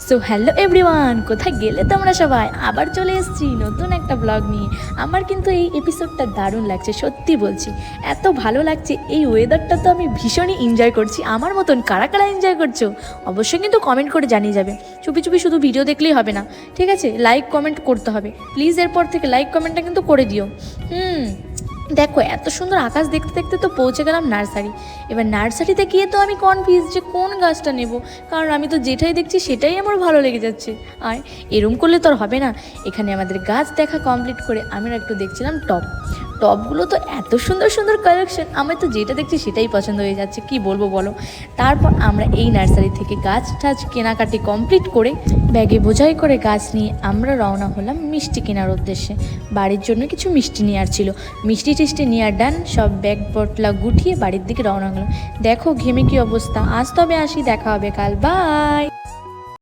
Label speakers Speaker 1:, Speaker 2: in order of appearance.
Speaker 1: So hello everyone, কোথায় গেলে তোমরা সবাই? আবার চলে এসেছি নতুন একটা ব্লগ নিয়ে। আমার কিন্তু এই এপিসোডটা দারুণ লাগছে, সত্যি বলছি। এত ভালো লাগছে, এই ওয়েদারটা তো আমি ভীষণই এনজয় করছি। আমার মতন কারা কারা এনজয় করছো অবশ্যই কিন্তু কমেন্ট করে জানিয়ে যাবে। চুপি চুপি শুধু ভিডিও দেখলেই হবে না, ঠিক আছে? লাইক কমেন্ট করতে হবে প্লিজ। এরপর থেকে লাইক কমেন্টটা কিন্তু করে দিও। দেখো, এত সুন্দর আকাশ দেখতে দেখতে তো পৌঁছে গেলাম নার্সারি। এবার নার্সারিতে গিয়ে তো আমি কনফিউজ যে কোন গাছটা নেব, কারণ আমি তো যেটাই দেখছি সেটাই আমার ভালো লেগে যাচ্ছে। আর এরম করলে তো আর হবে না। এখানে আমাদের গাছ দেখা কমপ্লিট করে আমরা একটু দেখছিলাম টবগুলো তো এত সুন্দর সুন্দর কালেকশন, আমার তো যেটা দেখছি সেটাই পছন্দ হয়ে যাচ্ছে, কি বলবো বলো। তারপর আমরা এই নার্সারি থেকে গাছ টাছ কেনাকাটি কমপ্লিট করে ব্যাগে বোঝাই করে গাছ নিয়ে আমরা রওনা হলাম মিষ্টি কেনার উদ্দেশ্যে। বাড়ির জন্য কিছু মিষ্টি নেওয়ার ছিল। মিষ্টি টিষ্টি নেওয়ার ডান, সব ব্যাগ পটলা গুটিয়ে বাড়ির দিকে রওনা হলাম। দেখো ঘেমে কি অবস্থা। আজ তবে আসি, দেখা হবে কাল, বাই।